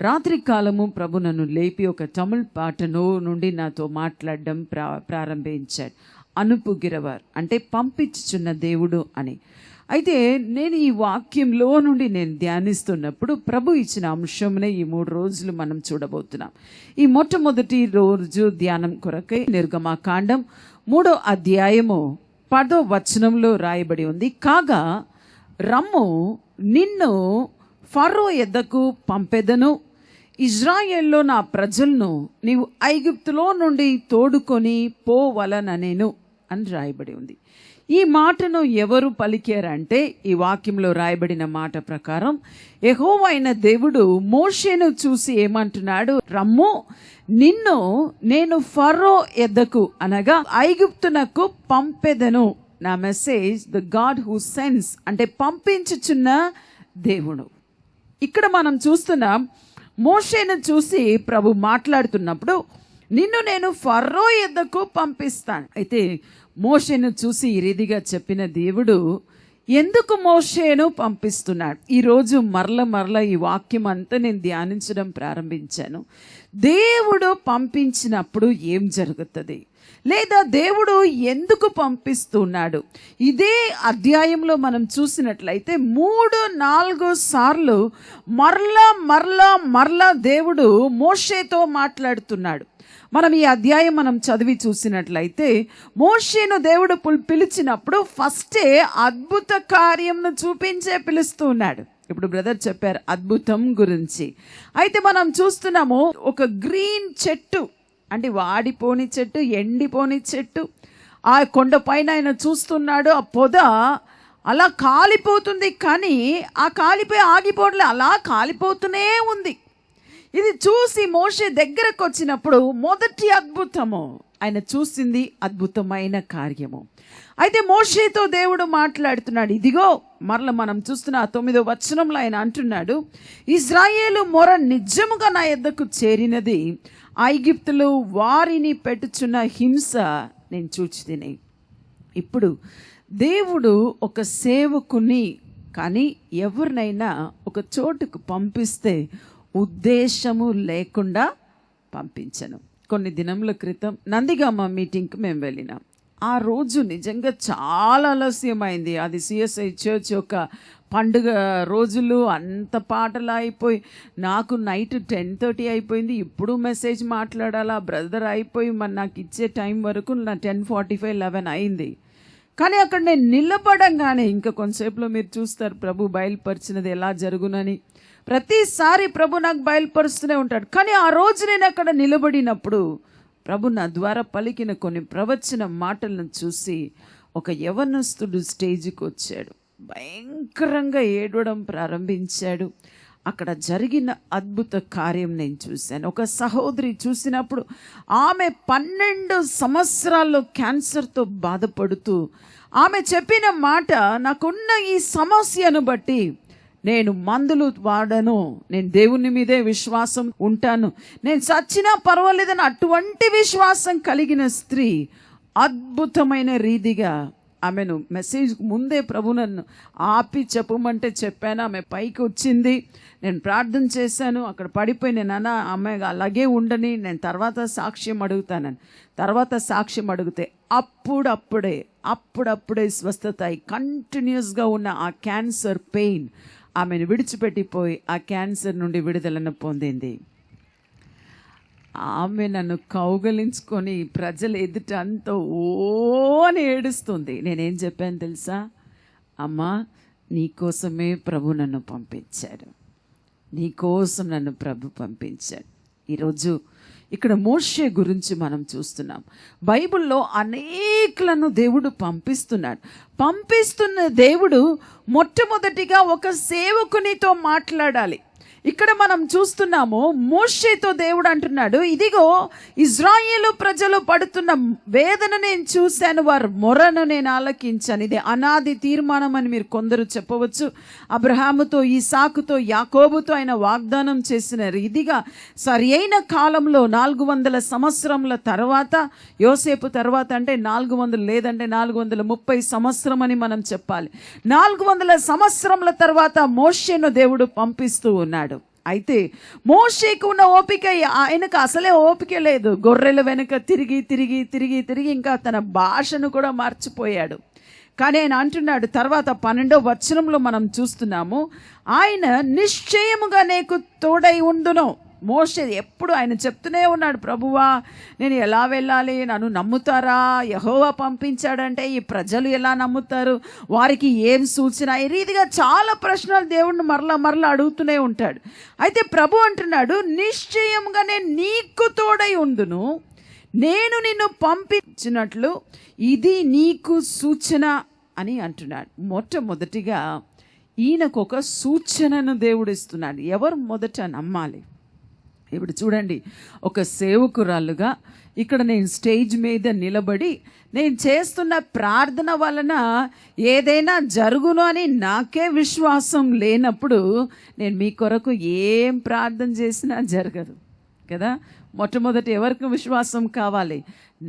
రాత్రి కాలము ప్రభు నన్ను లేపి ఒక తమిళ్ పాటను నుండి నాతో మాట్లాడడం ప్రారంభించాడు. అనుపుగిరవార్ అంటే పంపించుచున్న దేవుడు అని. అయితే నేను ఈ వాక్యంలో నుండి నేను ధ్యానిస్తున్నప్పుడు ప్రభు ఇచ్చిన అంశంనే ఈ 3 రోజులు మనం చూడబోతున్నాం. ఈ మొట్టమొదటి రోజు ధ్యానం కొరకై నిర్గమకాండం 3వ అధ్యాయము 10వ వచనంలో రాయబడి ఉంది. కాగా రమ్ము, నిన్ను ఫరో యొద్దకు పంపెదను, ఇజ్రాయేల్లో నా ప్రజలను నీవు ఐగుప్తులో నుండి తోడుకొని పోవలననేను అని రాయబడి ఉంది. ఈ మాటను ఎవరు పలికారంటే, ఈ వాక్యంలో రాయబడిన మాట ప్రకారం యెహోవా అయిన దేవుడు మోషేను చూసి ఏమంటున్నాడు, రమ్ము, నిన్ను నేను ఫరో యొద్దకు అనగా ఐగుప్తునకు పంపెదను. నా message the God who sends అంటే పంపించుచున్న దేవుడు. ఇక్కడ మనం చూస్తున్నాం, మోషేను చూసి ప్రభు మాట్లాడుతున్నప్పుడు నిన్ను నేను ఫరో యొద్దకు పంపిస్తాను. అయితే మోషేను చూసి ఈ రీతిగా చెప్పిన దేవుడు ఎందుకు మోషేను పంపిస్తున్నాడు? ఈరోజు మరల ఈ వాక్యం అంతా నేను ధ్యానించడం ప్రారంభించాను. దేవుడు పంపించినప్పుడు ఏం జరుగుతుంది, లేదా దేవుడు ఎందుకు పంపిస్తున్నాడు? ఇదే అధ్యాయంలో మనం చూసినట్లయితే 3-4 సార్లు మరలా దేవుడు మోషేతో మాట్లాడుతున్నాడు. మనం ఈ అధ్యాయం చదివి చూసినట్లయితే మోషేను దేవుడు పిలిచినప్పుడు ఫస్టే అద్భుత కార్యంను చూపించే పిలుస్తూ ఉన్నాడు. ఇప్పుడు బ్రదర్ చెప్పారు అద్భుతం గురించి. అయితే మనం చూస్తున్నాము, ఒక గ్రీన్ చెట్టు అంటే వాడిపోని చెట్టు, ఎండిపోని చెట్టు, ఆ కొండ పైన ఆయన చూస్తున్నాడు. ఆ పొద అలా కాలిపోతుంది, కానీ ఆ కాలిపోయి ఆగిపోవట్లే, అలా కాలిపోతూనే ఉంది. ఇది చూసి మోషే దగ్గరకు వచ్చినప్పుడు మొదటి అద్భుతము ఆయన చూసింది అద్భుతమైన కార్యము. అయితే మోషేతో దేవుడు మాట్లాడుతున్నాడు. ఇదిగో మరల మనం చూస్తున్న 9వ వచనంలో ఆయన అంటున్నాడు, ఇజ్రాయేలు మొర నిజముగా నా యొద్దకు చేరినది, ఐగుప్తులు వారిని పెట్టుచున్న హింస నేను చూచితిని. ఇప్పుడు దేవుడు ఒక సేవకుని కానీ ఎవరినైనా ఒక చోటుకు పంపిస్తే ఉద్దేశము లేకుండా పంపించను. కొన్ని దినముల క్రితం నందిగామ మీటింగ్కి మేము వెళ్ళినాం. ఆ రోజు నిజంగా చాలా ఆలస్యమైంది. అది సిఎస్ఐ చర్చ్ యొక్క పండుగ రోజులు, అంత పాటలు అయిపోయి నాకు నైట్ 10:30 అయిపోయింది. ఇప్పుడు మెసేజ్ మాట్లాడాలా బ్రదర్ అయిపోయి మరి నాకు ఇచ్చే టైం వరకు నా 10:45, 11 అయింది. కానీ అక్కడ నేను నిలబడంగానే ఇంకా కొంతసేపులో మీరు చూస్తారు ప్రభు బయలుపరిచినది ఎలా జరుగునని. ప్రతిసారి ప్రభు నాకు బయలుపరుస్తూనే ఉంటాడు. కానీ ఆ రోజు నేను అక్కడ నిలబడినప్పుడు ప్రభు నా ద్వారా పలికిన కొన్ని ప్రవచన మాటలను చూసి ఒక యవనస్తుడు స్టేజ్కి వచ్చాడు. భయంకరంగా ఏడవడం ప్రారంభించాడు. అక్కడ జరిగిన అద్భుత కార్యం నేను చూశాను. ఒక సహోదరి చూసినప్పుడు ఆమె 12 సంవత్సరాల్లో క్యాన్సర్తో బాధపడుతూ ఆమె చెప్పిన మాట, నాకున్న ఈ సమస్యను బట్టి నేను మందులు వాడను, నేను దేవుని మీదే విశ్వాసం ఉంటాను, నేను చచ్చినా పర్వాలేదని అటువంటి విశ్వాసం కలిగిన స్త్రీ అద్భుతమైన రీతిగా ఆమెను మెసేజ్ ముందే ప్రభు నన్ను ఆపి చెప్పమంటే చెప్పాను. ఆమె పైకి వచ్చింది, నేను ప్రార్థన చేశాను, అక్కడ పడిపోయి నేను ఆమె అలాగే ఉండని, నేను తర్వాత సాక్ష్యం అడుగుతానని. తర్వాత సాక్ష్యం అడిగితే అప్పుడప్పుడే స్వస్థత అయి కంటిన్యూస్గా ఉన్న ఆ క్యాన్సర్ పెయిన్ ఆమెను విడిచిపెట్టిపోయి ఆ క్యాన్సర్ నుండి విడుదలను పొందింది. ఆమె నన్ను కౌగలించుకొని ప్రజల ఎదుట అంతా ఓ అని ఏడుస్తుంది. నేనేం చెప్పాను తెలుసా? అమ్మా, నీకోసమే ప్రభు నన్ను పంపించాడు, నీకోసం నన్ను ప్రభు పంపించాడు. ఈరోజు ఇక్కడ మోషే గురించి మనం చూస్తున్నాం. బైబిల్లో అనేకులను దేవుడు పంపిస్తున్న దేవుడు మొట్టమొదటిగా ఒక సేవకునితో మాట్లాడాలి. ఇక్కడ మనం చూస్తున్నాము, మోషేతో దేవుడు అంటున్నాడు, ఇదిగో ఇజ్రాయేలు ప్రజలు పడుతున్న వేదన నేను చూశాను, వారి మొరను నేను ఆలకించాను. ఇది అనాది తీర్మానం అని మీరు కొందరు చెప్పవచ్చు. అబ్రహాముతో, ఇసాకుతో, యాకోబుతో ఆయన వాగ్దానం చేసిన రీతిగా సరి అయిన కాలంలో 400 సంవత్సరముల తర్వాత, యోసేపు తర్వాత అంటే 400 లేదంటే 430 సంవత్సరం అని మనం చెప్పాలి. 400 సంవత్సరముల తర్వాత మోషేను దేవుడు పంపిస్తూ ఉన్నాడు. అయితే మోషేకు ఉన్న ఓపిక ఆయనకు అసలే ఓపిక లేదు. గొర్రెల వెనుక తిరిగి తిరిగి తిరిగి తిరిగి ఇంకా తన భాషను కూడా మర్చిపోయాడు. కానీ ఆయన అంటున్నాడు తర్వాత 12వ వచనంలో మనం చూస్తున్నాము, ఆయన నిశ్చయముగా నీకు తోడై ఉండును. మోషే ఎప్పుడు ఆయన చెప్తూనే ఉన్నాడు, ప్రభువా నేను ఎలా వెళ్ళాలి, నన్ను నమ్ముతారా, యెహోవా పంపించాడంటే ఈ ప్రజలు ఎలా నమ్ముతారు, వారికి ఏం సూచన, ఈ రీతిగా చాలా ప్రశ్నలు దేవుణ్ణి మరలా అడుగుతూనే ఉంటాడు. అయితే ప్రభు అంటున్నాడు, నిశ్చయంగా నేను నీకు తోడై ఉండును, నేను నిన్ను పంపించినట్లు ఇది నీకు సూచన అని అంటున్నాడు. మొట్టమొదటిగా ఈయనకు ఒక సూచనను దేవుడు ఇస్తున్నాడు. ఎవరు మొదట నమ్మాలి? ఇప్పుడు చూడండి, ఒక సేవకురాలుగా ఇక్కడ నేను స్టేజ్ మీద నిలబడి నేను చేస్తున్న ప్రార్థన వలన ఏదైనా జరుగును అని నాకే విశ్వాసం లేనప్పుడు నేను మీ కొరకు ఏం ప్రార్థన చేసినా జరగదు కదా. మొట్టమొదటి ఎవరికి విశ్వాసం కావాలి?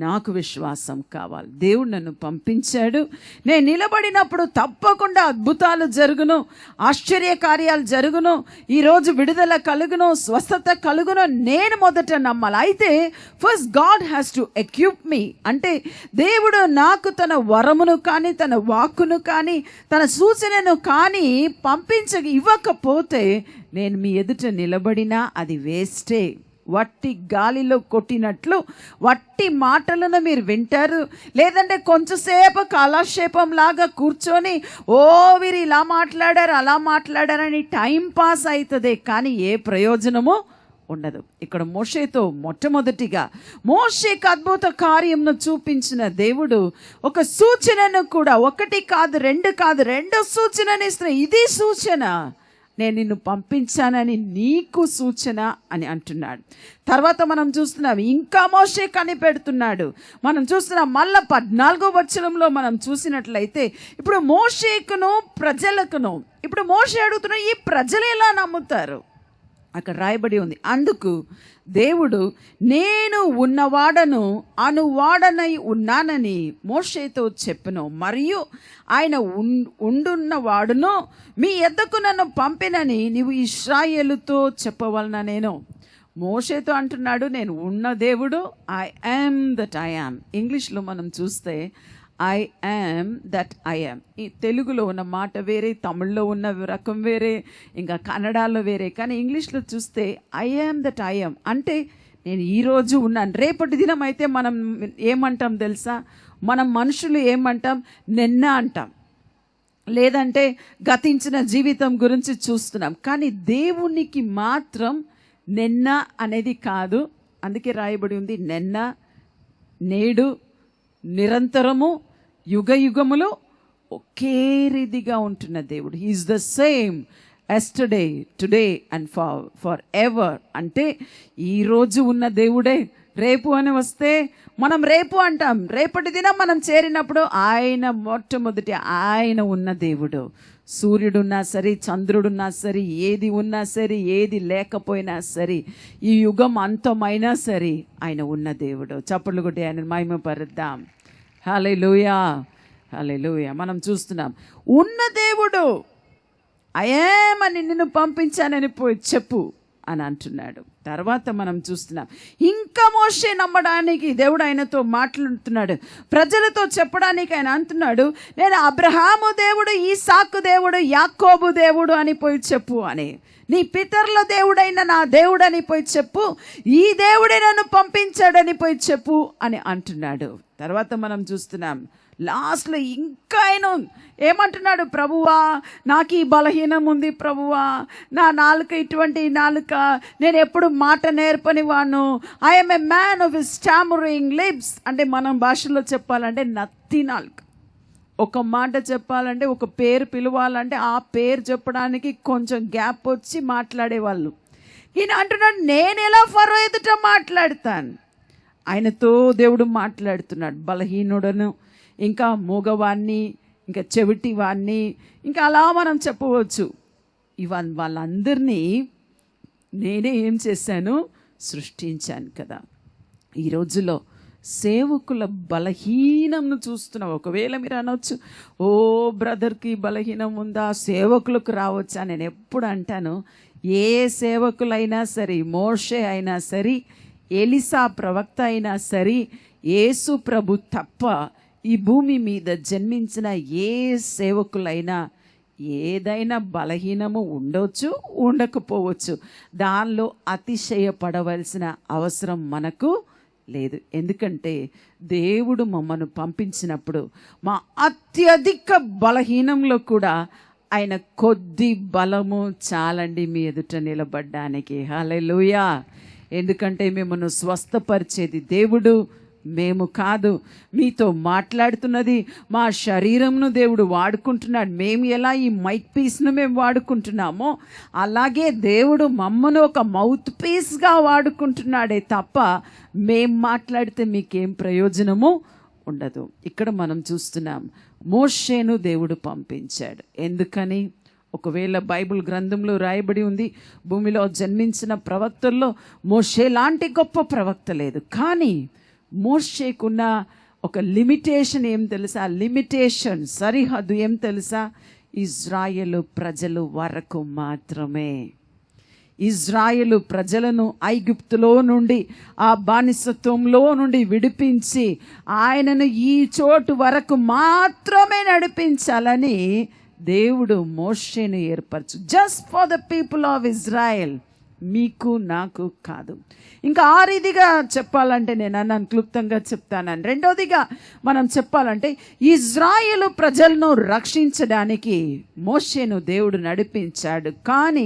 నాకు విశ్వాసం కావాలి. దేవుడు నన్ను పంపించాడు, నేను నిలబడినప్పుడు తప్పకుండా అద్భుతాలు జరుగును, ఆశ్చర్య కార్యాలు జరుగును, ఈరోజు విడుదల కలుగును, స్వస్థత కలుగును, నేను మొదట నమ్మాలి. అయితే first God has to equip me. అంటే దేవుడు నాకు తన వరమును కానీ తన వాక్కును కానీ తన సూచనను కానీ ఇవ్వకపోతే నేను మీ ఎదుట నిలబడినా అది వేస్టే. వట్టి గాలిలో కొట్టినట్లు వట్టి మాటలను మీరు వింటారు, లేదంటే కొంచెంసేపు కాలక్షేపం లాగా కూర్చొని వీరు ఇలా మాట్లాడారు అలా మాట్లాడారని టైం పాస్ అవుతుంది, కానీ ఏ ప్రయోజనము ఉండదు. ఇక్కడ మోషేతో మొట్టమొదటిగా మోషేకు అద్భుత కార్యంను చూపించిన దేవుడు ఒక సూచనను కూడా, ఒకటి కాదు రెండు కాదు, రెండు సూచనని ఇస్తున్నా. ఇది సూచన, నేను నిన్ను పంపించానని నీకు సూచన అని అంటున్నాడు. తర్వాత మనం చూస్తున్నాం ఇంకా మోషే కనిపెడుతున్నాడు. మనం చూస్తున్నాం మళ్ళా 14వ వచనంలో మనం చూసినట్లయితే ఇప్పుడు మోషేకును ప్రజలకును, ఇప్పుడు మోషే అడుగుతున్నాడు, ఈ ప్రజలు ఎలా నమ్ముతారు? అక్కడ రాయబడి ఉంది, అందుకు దేవుడు నేను ఉన్నవాడను అనువాడనై ఉన్నానని మోషేతో చెప్పెను, మరియు ఆయన ఉండున్నవాడును మీ యొద్దకు నన్ను పంపినని నీవు ఇశ్రాయేలుతో చెప్పవలన. నేను మోషేతో అంటున్నాడు, నేను ఉన్న దేవుడు, I am that I am. ఇంగ్లీష్లో మనం చూస్తే I am that I am. ఈ తెలుగులో ఉన్న మాట వేరే, తమిళ్లో ఉన్న రకం వేరే, ఇంకా కన్నడలో వేరే, కానీ ఇంగ్లీష్లో చూస్తే I am that I am అంటే నేను ఈరోజు ఉన్నాను. రేపటి దినం అయితే మనం ఏమంటాం తెలుసా? మనం మనుషులు ఏమంటాం? నిన్న అంటాం, లేదంటే గతించిన జీవితం గురించి చూస్తున్నాం. కానీ దేవునికి మాత్రం నిన్న అనేది కాదు. అందుకే రాయబడి ఉంది, నిన్న నేడు నిరంతరము యుగ యుగములు ఒకే రీతిగా ఉంటున్న దేవుడు. He is the same yesterday today and for ever. అంటే ఈరోజు ఉన్న దేవుడే రేపు అని వస్తే మనం రేపు అంటాం. రేపటి దినం మనం చేరినప్పుడు ఆయన మొట్టమొదటి ఆయన ఉన్న దేవుడు. సూర్యుడున్నా సరే, చంద్రుడున్నా సరే, ఏది ఉన్నా సరే, ఏది లేకపోయినా సరే, ఈ యుగం అంతమైనా సరే ఆయన ఉన్న దేవుడు. చప్పట్లు కొట్టి ఆయన మహిమపరుద్దాం. హల్లెలూయా, హల్లెలూయా. మనం చూస్తున్నాం ఉన్న దేవుడు అయేమని నిన్ను పంపించానని పోయి చెప్పు అని అంటున్నాడు. తర్వాత మనం చూస్తున్నాం ఇంకా మోషే నమ్మడానికి దేవుడు ఆయనతో మాట్లాడుతున్నాడు. ప్రజలతో చెప్పడానికి ఆయన అంటున్నాడు, నేను అబ్రహాము దేవుడు, ఈసాకు దేవుడు, యాకోబు దేవుడు అని పోయి చెప్పు అని. నీ పితరుల దేవుడైన నా దేవుడని పోయి చెప్పు, ఈ దేవుడే నన్ను పంపించాడని పోయి చెప్పు అని అంటున్నాడు. తర్వాత మనం చూస్తున్నాం లాస్ట్లో ఇంకా ఆయన ఏమంటున్నాడు, ప్రభువా నాకు ఈ బలహీనం ఉంది ప్రభువా, నా నాలుక ఇటువంటి నాలుక, నేను ఎప్పుడు మాట నేర్పని వాను, I'm a man of stammering lips. అంటే మనం భాషలో చెప్పాలంటే నత్తి నాలుక. ఒక మాట చెప్పాలంటే, ఒక పేరు పిలవాలంటే ఆ పేరు చెప్పడానికి కొంచెం గ్యాప్ వచ్చి మాట్లాడేవాళ్ళు. ఈయన అంటున్నాడు, నేను ఎలా ఫరో ఎదుట మాట్లాడతాను? ఆయనతో దేవుడు మాట్లాడుతున్నాడు. బలహీనుడను, ఇంకా మూగవాణ్ణి, ఇంకా చెవిటి వాణ్ణి, ఇంకా అలా మనం చెప్పవచ్చు. వాళ్ళందరినీ నేనే ఏం చేశాను? సృష్టించాను కదా. ఈ రోజులో సేవకుల బలహీనంను చూస్తున్నావు. ఒకవేళ మీరు అనవచ్చు, ఓ బ్రదర్కి బలహీనం ఉందా, సేవకులకు రావచ్చా? నేను ఎప్పుడు అంటాను, ఏ సేవకులైనా సరే, మోషే అయినా సరే, ఎలీషా ప్రవక్త అయినా సరే, యేసు ప్రభు తప్ప ఈ భూమి మీద జన్మించిన ఏ సేవకులైనా ఏదైనా బలహీనము ఉండొచ్చు, ఉండకపోవచ్చు. దానిలో అతిశయపడవలసిన అవసరం మనకు లేదు. ఎందుకంటే దేవుడు మమ్మను పంపించినప్పుడు మా అత్యధిక బలహీనంలో కూడా ఆయన కొద్ది బలము చాలండి మీ ఎదుట నిలబడ్డానికి. హల్లెలూయా. ఎందుకంటే మిమ్మల్ని స్వస్థపరిచేది దేవుడు, మేము కాదు. మీతో మాట్లాడుతున్నది మా శరీరంను దేవుడు వాడుకుంటున్నాడు. మేము ఎలా ఈ మైక్ పీస్ను మేము వాడుకుంటున్నామో అలాగే దేవుడు మమ్మను ఒక మౌత్ పీస్గా వాడుకుంటున్నాడే తప్ప మేం మాట్లాడితే మీకేం ప్రయోజనము ఉండదు. ఇక్కడ మనం చూస్తున్నాం, మోషేను దేవుడు పంపించాడు. ఎందుకని? ఒకవేళ బైబిల్ గ్రంథంలో రాయబడి ఉంది, భూమిలో జన్మించిన ప్రవక్తల్లో మోషే లాంటి గొప్ప ప్రవక్త లేదు. కానీ మోషేకున్న ఒక లిమిటేషన్ ఏం తెలుసా? లిమిటేషన్, సరిహద్దు ఏం తెలుసా? ఇజ్రాయేలు ప్రజలు వరకు మాత్రమే. ఇజ్రాయేలు ప్రజలను ఐగుప్తులో నుండి, ఆ బానిసత్వంలో నుండి విడిపించి ఆయనను ఈ చోటు వరకు మాత్రమే నడిపించాలని దేవుడు మోషేను ఏర్పరచు. Just for the people of Israel, మీకు నాకు కాదు. ఇంకా ఆ రీతిగా చెప్పాలంటే నేను అన్నాను, క్లుప్తంగా చెప్తానని. రెండోదిగా మనం చెప్పాలంటే ఇజ్రాయేలు ప్రజలను రక్షించడానికి మోషేను దేవుడు నడిపించాడు. కానీ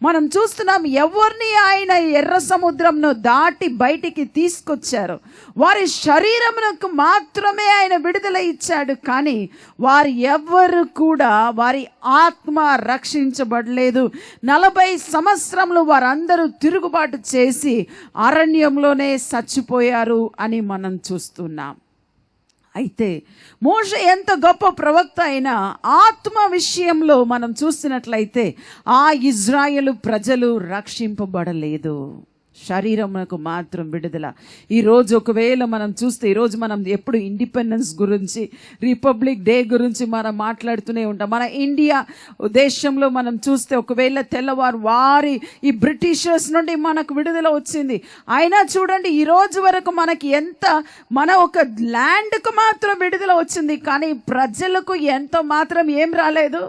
మనం చూస్తున్నాం, ఎవరిని ఆయన ఎర్ర సముద్రంను దాటి బయటికి తీసుకొచ్చారు వారి శరీరమునకు మాత్రమే ఆయన విడుదల ఇచ్చాడు. కానీ వారు ఎవ్వరు కూడా వారి ఆత్మ రక్షించబడలేదు. 40 సంవత్సరములు వారందరూ తిరుగుబాటు చేసి అరణ్యంలోనే చచ్చిపోయారు అని మనం చూస్తున్నాం. అయితే మోషే ఎంత గొప్ప ప్రవక్త అయినా ఆత్మ విషయంలో మనం చూసినట్లయితే ఆ ఇజ్రాయేలు ప్రజలు రక్షింపబడలేదు. శరీరమునకు మాత్రం విడుదల. ఈరోజు ఒకవేళ మనం చూస్తే, ఈరోజు మనం ఎప్పుడు ఇండిపెండెన్స్ గురించి, రిపబ్లిక్ డే గురించి మనం మాట్లాడుతూనే ఉంటాం. మన ఇండియా దేశంలో మనం చూస్తే ఒకవేళ తెల్లవారు వారి ఈ బ్రిటిషర్స్ నుండి మనకు విడుదల వచ్చింది. అయినా చూడండి, ఈ రోజు వరకు మనకి మన ఒక ల్యాండ్కు మాత్రం విడుదల వచ్చింది, కానీ ప్రజలకు ఎంత మాత్రం ఏం రాలేదు.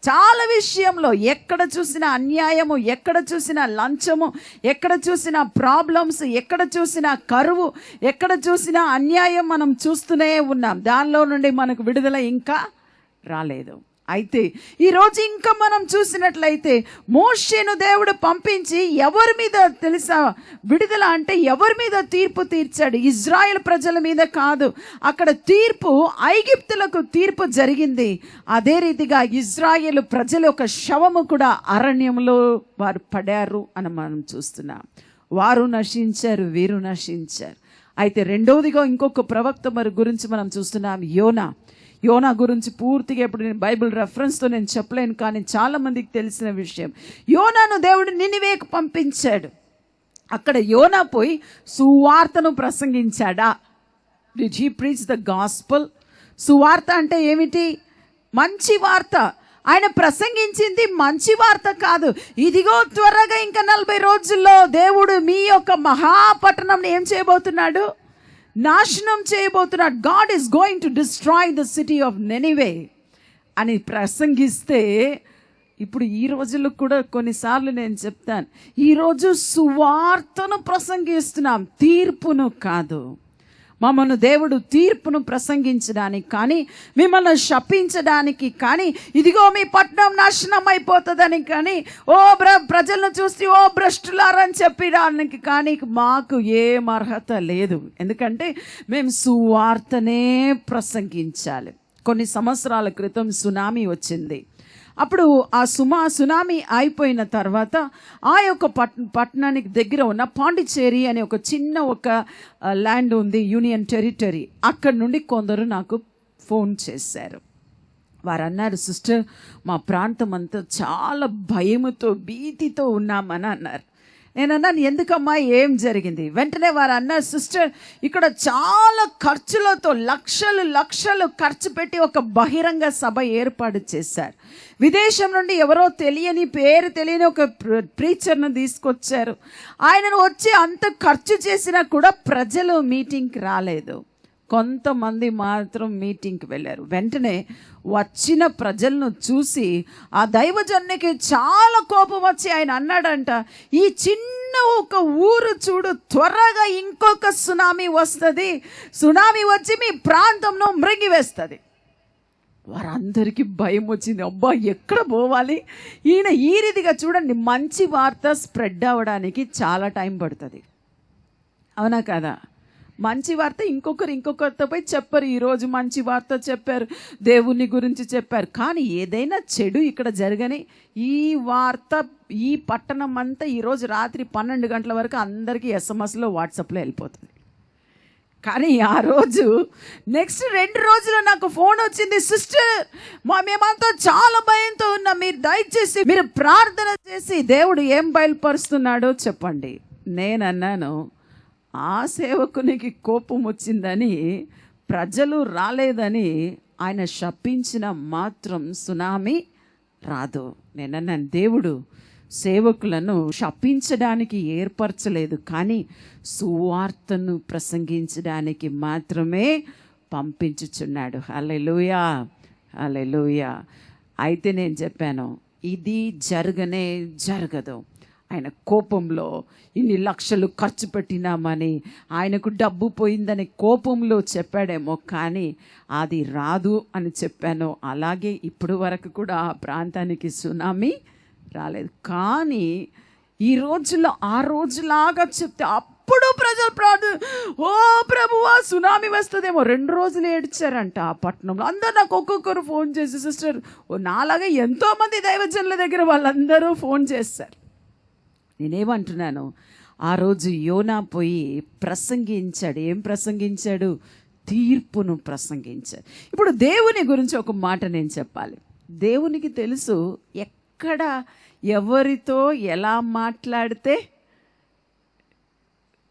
చాలా విషయంలో ఎక్కడ చూసినా అన్యాయము, ఎక్కడ చూసినా లంచము, ఎక్కడ చూసినా ప్రాబ్లమ్స్, ఎక్కడ చూసినా కరువు, ఎక్కడ చూసినా అన్యాయం మనం చూస్తూనే ఉన్నాం. దానిలో నుండి మనకు విడుదల ఇంకా రాలేదు. అయితే ఈరోజు ఇంకా మనం చూసినట్లయితే మోషేను దేవుడు పంపించి ఎవరి మీద తెలుసా విడుదల అంటే, ఎవరి మీద తీర్పు తీర్చాడు? ఇజ్రాయెల్ ప్రజల మీద కాదు. అక్కడ తీర్పు ఐగుప్తులకు తీర్పు జరిగింది. అదే రీతిగా ఇజ్రాయెల్ ప్రజల ఒక శవము కూడా అరణ్యంలో వారు పడారు అని మనం చూస్తున్నాం. వారు నశించారు, వీరు నశించారు. అయితే రెండవదిగా ఇంకొక ప్రవక్త మరి గురించి మనం చూస్తున్నాం, యోనా గురించి పూర్తిగా ఇప్పుడు నేను బైబిల్ రెఫరెన్స్తో నేను చెప్పలేను, కానీ చాలా మందికి తెలిసిన విషయం. యోనాను దేవుడు నినివేకు పంపించాడు. అక్కడ యోనా పోయి సువార్తను ప్రసంగించాడా? Did he preach the gospel? సువార్త అంటే ఏమిటి? మంచి వార్త. ఆయన ప్రసంగించింది మంచి వార్త కాదు. ఇదిగో త్వరగా ఇంకా 40 రోజుల్లో దేవుడు మీ యొక్క మహాపట్టణం ఏం చేయబోతున్నాడు? నాశనం చేయబోతున్నాడు. God is going to destroy the city of Nineveh అని ప్రసంగిస్తే, ఇప్పుడు ఈ రోజుల్లో కూడా కొన్నిసార్లు నేను చెప్తాను, ఈరోజు సువార్తను ప్రసంగిస్తున్నాం, తీర్పును కాదు. మమ్మల్ని దేవుడు తీర్పును ప్రసంగించడానికి కానీ, మిమ్మల్ని శపించడానికి కానీ, ఇదిగో మీ పట్టణం నాశనం అయిపోతుందని కానీ, ప్రజలను చూసి భ్రష్టులారని చెప్పడానికి కానీ మాకు ఏం అర్హత లేదు. ఎందుకంటే మేము సువార్తనే ప్రసంగించాలి. కొన్ని సంవత్సరాల క్రితం సునామీ వచ్చింది. అప్పుడు ఆ సునామీ అయిపోయిన తర్వాత ఆ యొక్క పట్టణానికి దగ్గర ఉన్న పాండిచేరి అనే ఒక చిన్న ఒక ల్యాండ్ ఉంది, యూనియన్ టెరిటరీ. అక్కడ నుండి కొందరు నాకు ఫోన్ చేశారు. వారు అన్నారు, సిస్టర్ మా ప్రాంతం అంతా చాలా భయముతో భీతితో ఉన్నామని అన్నారు. నేనన్నాను, ఎందుకమ్మా, ఏం జరిగింది? వెంటనే వారు అన్నారు, సిస్టర్, ఇక్కడ చాలా ఖర్చులతో లక్షలు ఖర్చు పెట్టి ఒక బహిరంగ సభ ఏర్పాటు చేశారు. విదేశం నుండి ఎవరో పేరు తెలియని ఒక ప్రీచర్ను తీసుకొచ్చారు. ఆయనను వచ్చి అంత ఖర్చు చేసినా కూడా ప్రజలు మీటింగ్కి రాలేదు. కొంతమంది మాత్రం మీటింగ్కి వెళ్ళారు. వెంటనే వచ్చిన ప్రజలను చూసి ఆ దైవజనునికి చాలా కోపం వచ్చి ఆయన అన్నాడంట, ఈ చిన్న ఒక ఊరు చూడు, త్వరగా ఇంకొక సునామీ వస్తుంది, సునామీ వచ్చి మీ ప్రాంతంలో మృంగివేస్తుంది. వారందరికీ భయం వచ్చింది. అబ్బా, ఎక్కడ పోవాలి? ఈయన ఈ రీతిగా చూడండి, మంచి వార్త స్ప్రెడ్ అవ్వడానికి చాలా టైం పడుతుంది, అవునా కదా? మంచి వార్త ఇంకొకరితో పోయి చెప్పరు. ఈరోజు మంచి వార్త చెప్పారు, దేవుని గురించి చెప్పారు, కానీ ఏదైనా చెడు ఇక్కడ జరగని ఈ వార్త ఈ పట్టణం అంతా ఈరోజు రాత్రి 12 గంటల వరకు అందరికీ SMS-లో వాట్సాప్లో వెళ్ళిపోతుంది. కానీ ఆ రోజు నెక్స్ట్ 2 రోజులు నాకు ఫోన్ వచ్చింది, సిస్టర్ మేమంతా చాలా భయంతో ఉన్నాం, మీరు దయచేసి మీరు ప్రార్థన చేసి దేవుడు ఏం బయలుపరుస్తున్నాడో చెప్పండి. నేనన్నాను, ఆ సేవకునికి కోపం వచ్చిందని, ప్రజలు రాలేదని ఆయన శపించిన మాత్రం సునామీ రాదు. నేనన్నాను, దేవుడు సేవకులను శపించడానికి ఏర్పరచలేదు, కానీ సువార్తను ప్రసంగించడానికి మాత్రమే పంపించుచున్నాడు. హల్లెలూయా, హల్లెలూయా. అయితే నేను చెప్పాను, ఇది జరగదు. ఆయన కోపంలో ఇన్ని లక్షలు ఖర్చు పెట్టినామని, ఆయనకు డబ్బు పోయిందని కోపంలో చెప్పాడేమో, కానీ అది రాదు అని చెప్పాను. అలాగే ఇప్పుడు వరకు కూడా ఆ ప్రాంతానికి సునామీ రాలేదు. కానీ ఈ రోజుల్లో ఆ రోజులాగా చెప్తే అప్పుడు ప్రజలు ఓ ప్రభువా సునామీ వస్తుందేమో 2 రోజులు ఏడ్చారంట ఆ పట్టణంలో. అందరూ నాకు ఒక్కొక్కరు ఫోన్ చేసి, సిస్టర్ నాలాగా ఎంతోమంది దైవజనుల దగ్గర వాళ్ళందరూ ఫోన్ చేశారు. నేనేమంటున్నాను, ఆ రోజు యోనా పోయి ప్రసంగించాడు. ఏం ప్రసంగించాడు? తీర్పును ప్రసంగించాడు. ఇప్పుడు దేవుని గురించి ఒక మాట నేను చెప్పాలి. దేవునికి తెలుసు ఎక్కడ ఎవరితో ఎలా మాట్లాడితే.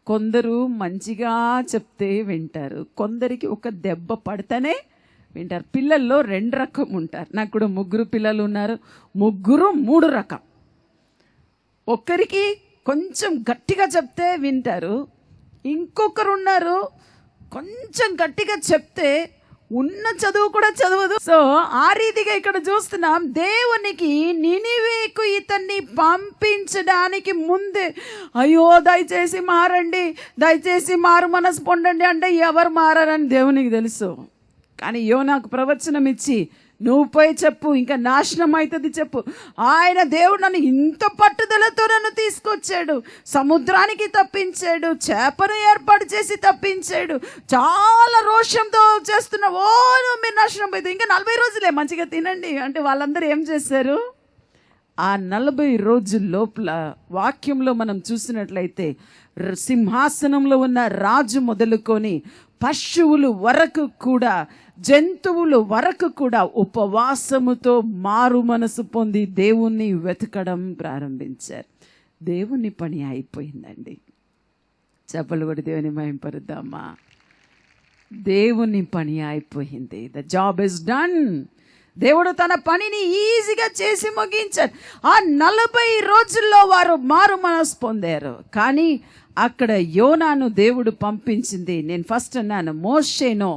కొందరు మంచిగా చెప్తే వింటారు, కొందరికి ఒక దెబ్బ పడితేనే వింటారు. పిల్లల్లో 2 రకం ఉంటారు. నాకు కూడా 3 పిల్లలు ఉన్నారు. 3 రకం. ఒక్కరికి కొంచెం గట్టిగా చెప్తే వింటారు, ఇంకొకరు ఉన్నారు కొంచెం గట్టిగా చెప్తే ఉన్న చదువు కూడా చదవదు. సో ఆ రీతిగా ఇక్కడ చూస్తున్నాం, దేవునికి నినివేకు ఇతన్ని పంపించడానికి ముందే అయ్యో దయచేసి మారండి, దయచేసి మారు మనసు పొందండి అంటే ఎవరు మారని దేవునికి తెలుసు. కానీ యోనాకు ప్రవచనం ఇచ్చి, నువ్వు పోయి చెప్పు, ఇంకా నాశనం అవుతుంది చెప్పు. ఆయన దేవుడు నన్ను ఇంత పట్టుదలతో నన్ను తీసుకొచ్చాడు, సముద్రానికి తప్పించాడు, చేపను ఏర్పాటు చేసి తప్పించాడు, చాలా రోషంతో చేస్తున్నా, ఓ నువ్వు మీరు నాశనం అవుతుంది, ఇంకా 40 రోజులే మంచిగా తినండి అంటే వాళ్ళందరూ ఏం చేశారు? ఆ 40 రోజుల లోపల వాక్యంలో మనం చూసినట్లయితే సింహాసనంలో ఉన్న రాజు మొదలుకొని పశువులు వరకు కూడా, జంతువులు వరకు కూడా ఉపవాసముతో మారు మనసు పొంది దేవుణ్ణి వెతకడం ప్రారంభించారు. దేవుని పని అయిపోయిందండి. చెప్పలు కూడా దేవుని మహింపరుద్దామా? దేవుని పని అయిపోయింది. The job is done. దేవుడు తన పనిని ఈజీగా చేసి ముగించారు. ఆ 40 రోజుల్లో వారు మారు మనసు పొందారు. కానీ అక్కడ యోనాను దేవుడు పంపించింది, నేను ఫస్ట్ అన్నాను, మోషేను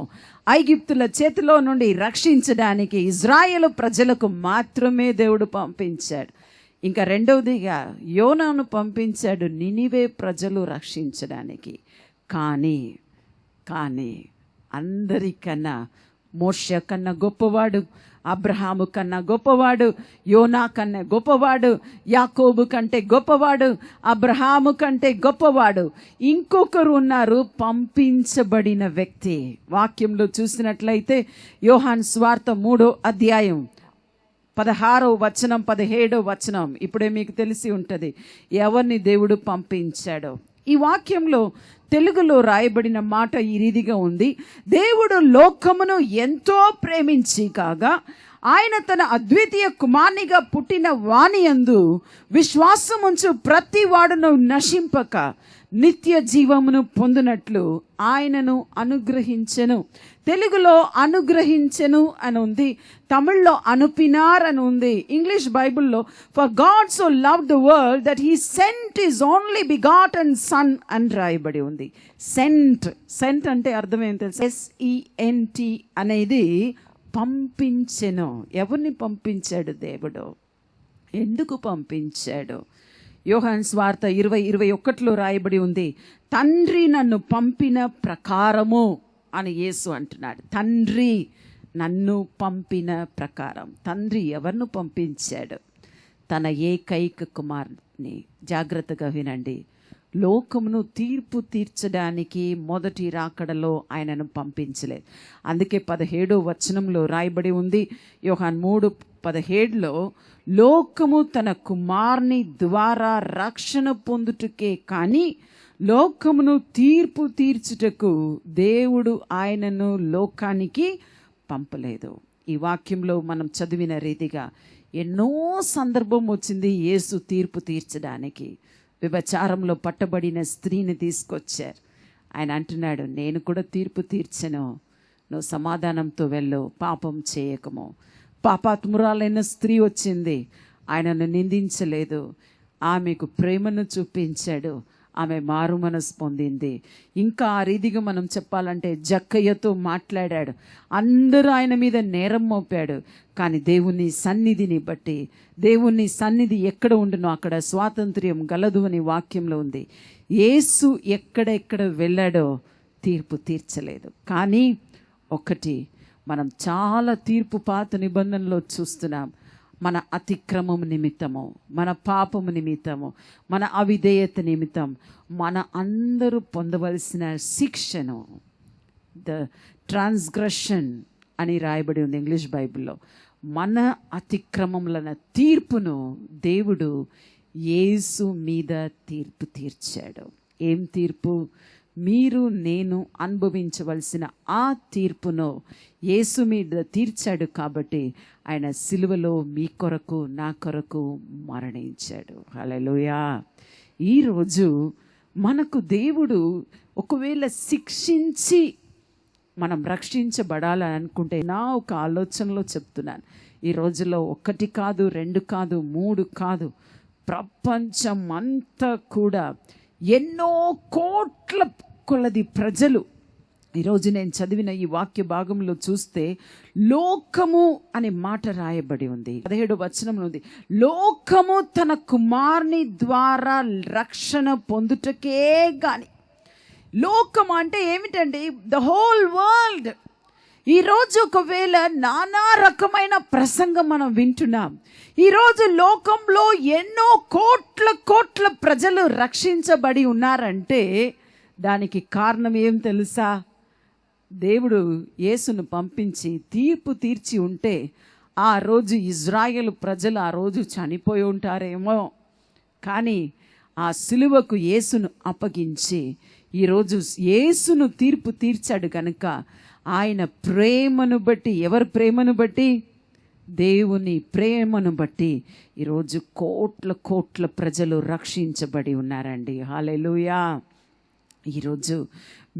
ఐగుప్తుల చేతిలో నుండి రక్షించడానికి ఇజ్రాయేలు ప్రజలకు మాత్రమే దేవుడు పంపించాడు. ఇంకా రెండవదిగా యోనాను పంపించాడు నినివే ప్రజలు రక్షించడానికి. కానీ అందరికన్నా మోషే కన్నా గొప్పవాడు, అబ్రహాము కన్నా గొప్పవాడు, యోనా కన్నా గొప్పవాడు, యాకోబు కంటే గొప్పవాడు, అబ్రహాము కంటే గొప్పవాడు ఇంకొకరు ఉన్నారు, పంపించబడిన వ్యక్తి. వాక్యంలో చూసినట్లయితే యోహాను సువార్త 3వ అధ్యాయం 16వ వచనం 17వ వచనం ఇప్పుడే మీకు తెలిసి ఉంటుంది ఎవరిని దేవుడు పంపించాడో. ఈ వాక్యంలో తెలుగులో రాయబడిన మాట ఈ రీతిగా ఉంది, దేవుడు లోకమును ఎంతో ప్రేమించి కాగా ఆయన తన అద్వితీయ కుమారునిగా పుట్టిన వాని యందు విశ్వాసముంచు ప్రతి వాడును నశింపక నిత్య జీవమును పొందినట్లు ఆయనను అనుగ్రహించెను. తెలుగులో అనుగ్రహించెను అని ఉంది, తమిళ్లో అనుపినార్ అని ఉంది. ఇంగ్లీష్ బైబిల్లో for God so love the world that he sent his only begotten sun అని రాయబడి ఉంది. సెంట్ అంటే అర్థం ఏం తెలుసు? SENT అనేది పంపించెను. ఎవరిని పంపించాడు దేవుడు? ఎందుకు పంపించాడు? యోహాను సువార్త 20:21 రాయబడి ఉంది, తండ్రి నన్ను పంపిన ప్రకారము అని యేసు అంటున్నాడు. తండ్రి నన్ను పంపిన ప్రకారం. తండ్రి ఎవరిను పంపించాడు? తన ఏకైక కుమారుని. జాగ్రత్తగా వినండి. లోకమును తీర్పు తీర్చడానికి మొదటి రాకడలో ఆయనను పంపించలేదు. అందుకే 17వ వచనంలో రాయబడి ఉంది, యోహాను 3:17లో, లోకము తన కుమారుని ద్వారా రక్షణ పొందుటకే కానీ లోకమును తీర్పు తీర్చుటకు దేవుడు ఆయనను లోకానికి పంపలేదు. ఈ వాక్యంలో మనం చదివిన రీతిగా ఎన్నో సందర్భం వచ్చింది యేసు తీర్పు తీర్చడానికి. వ్యభిచారంలో పట్టబడిన స్త్రీని తీసుకొచ్చారు. ఆయన అంటున్నాడు, నేను కూడా తీర్పు తీర్చను, నువ్వు సమాధానంతో వెళ్ళు, పాపం చేయకము. పాపాత్మురాలైన స్త్రీ వచ్చింది, ఆయనను నిందించలేదు, ఆమెకు ప్రేమను చూపించాడు, ఆమె మారు మనసు పొందింది. ఇంకా ఆ రీతిగా మనం చెప్పాలంటే జక్కయ్యతో మాట్లాడాడు, అందరూ ఆయన మీద నేరం మోపాడు. కానీ దేవుని సన్నిధిని బట్టి, దేవుని సన్నిధి ఎక్కడ ఉండునో అక్కడ స్వాతంత్ర్యం గలదు అని వాక్యంలో ఉంది. యేసు ఎక్కడెక్కడ వెళ్ళాడో తీర్పు తీర్చలేదు. కానీ ఒకటి మనం చాలా తీర్పు పాత నిబంధనలో చూస్తున్నాం. మన అతిక్రమం నిమిత్తము, మన పాపము నిమిత్తము, మన అవిధేయత నిమిత్తం మన అందరూ పొందవలసిన శిక్షను, ద ట్రాన్స్గ్రెషన్ అని రాయబడి ఉంది ఇంగ్లీష్ బైబిల్లో. మన అతిక్రమములన తీర్పును దేవుడు యేసు మీద తీర్పు తీర్చాడు. ఏం తీర్పు? మీరు నేను అనుభవించవలసిన ఆ తీర్పును యేసు మీద తీర్చాడు. కాబట్టి ఆయన సిలువలో మీ కొరకు నా కొరకు మరణించాడు. హల్లెలూయా. ఈరోజు మనకు దేవుడు ఒకవేళ శిక్షించి మనం రక్షించబడాలని అనుకుంటే, నా ఒక ఆలోచనలో చెప్తున్నాను, ఈ రోజుల్లో 1 కాదు, 2 కాదు, 3 కాదు, ప్రపంచం అంతా కూడా ఎన్నో కోట్ల కొలది ప్రజలు, ఈరోజు నేను చదివిన ఈ వాక్య భాగంలో చూస్తే లోకము అనే మాట రాయబడి ఉంది. 17వ వచనంలో ఉంది, లోకము తన కుమారుని ద్వారా రక్షణ పొందుటకే గాని. లోకం అంటే ఏమిటండి? The whole world. ఈరోజు ఒకవేళ నానా రకమైన ప్రసంగం మనం వింటున్నాం. ఈరోజు లోకంలో ఎన్నో కోట్ల ప్రజలు రక్షించబడి ఉన్నారంటే దానికి కారణం ఏం తెలుసా? దేవుడు యేసును పంపించి తీర్పు తీర్చి ఉంటే ఆ రోజు ఇజ్రాయేలు ప్రజలు ఆ రోజు చనిపోయి ఉంటారేమో. కానీ ఆ సిలువకు యేసును అప్పగించి ఈరోజు యేసును తీర్పు తీర్చాడు కనుక ఆయన ప్రేమను బట్టి, ఎవరి ప్రేమను బట్టి? దేవుని ప్రేమను బట్టి ఈరోజు కోట్ల ప్రజలు రక్షించబడి ఉన్నారండి. హల్లెలూయా. ఈరోజు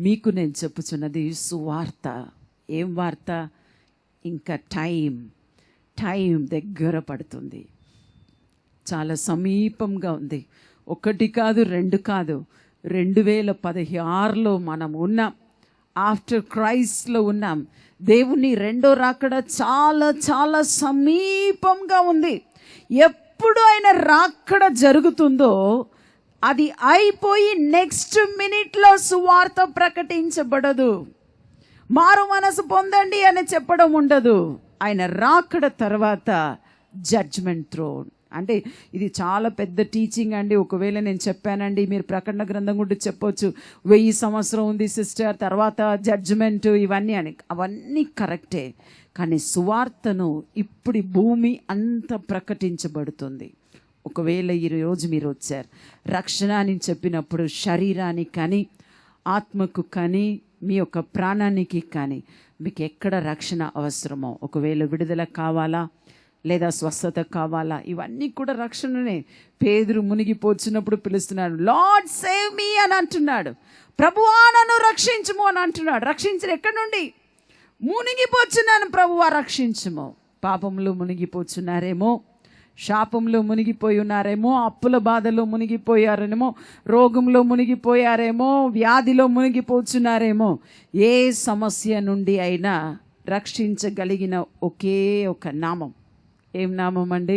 మీకు నేను చెప్పుచున్నది సువార్త. ఏం వార్త? ఇంకా టైం దగ్గర పడుతుంది, చాలా సమీపంగా ఉంది. 1 కాదు, 2 కాదు, 2016లో మనం ఉన్నాం. ఆఫ్టర్ క్రైస్ట్లో ఉన్నాం. దేవుని రెండో రాకడ చాలా సమీపంగా ఉంది. ఎప్పుడు ఆయన రాకడ జరుగుతుందో అది అయిపోయి నెక్స్ట్ మినిట్లో సువార్త ప్రకటించబడదు. మారు మనసు పొందండి అని చెప్పడం ఉండదు. ఆయన రాకడ తర్వాత జడ్జ్మెంట్ థ్రోన్. అంటే ఇది చాలా పెద్ద టీచింగ్ అండి. ఒకవేళ నేను చెప్పానండి, మీరు ప్రకటన గ్రంథం కూడా చెప్పొచ్చు 1000 సంవత్సరం ఉంది సిస్టర్, తర్వాత జడ్జ్మెంట్ ఇవన్నీ అని. అవన్నీ కరెక్టే, కానీ సువార్తను ఇప్పుడు భూమి అంతా ప్రకటించబడుతుంది. ఒకవేళ ఈరోజు మీరు వచ్చారు, రక్షణ అని చెప్పినప్పుడు శరీరానికి కానీ ఆత్మకు కానీ మీ యొక్క ప్రాణానికి కానీ మీకు ఎక్కడ రక్షణ అవసరమో, ఒకవేళ విడుదల కావాలా లేదా స్వస్థత కావాలా, ఇవన్నీ కూడా రక్షణనే. పేతురు మునిగిపోతున్నప్పుడు పిలుస్తున్నాడు, లార్డ్ సేవ్ మీ అని అంటున్నాడు. ప్రభువా నన్ను రక్షించుము అని అంటున్నాడు. రక్షించరు ఎక్కడి నుండి? మునిగిపోతున్నాను ప్రభువా రక్షించుము. పాపంలో మునిగిపోతున్నారేమో, శాపంలో మునిగిపోయి ఉన్నారేమో, అప్పుల బాధలో మునిగిపోయారేమో, రోగంలో మునిగిపోయారేమో, వ్యాధిలో మునిగిపోతున్నారేమో. ఏ సమస్య నుండి అయినా రక్షించగలిగిన ఒకే ఒక నామం. ఏం నామం అండి?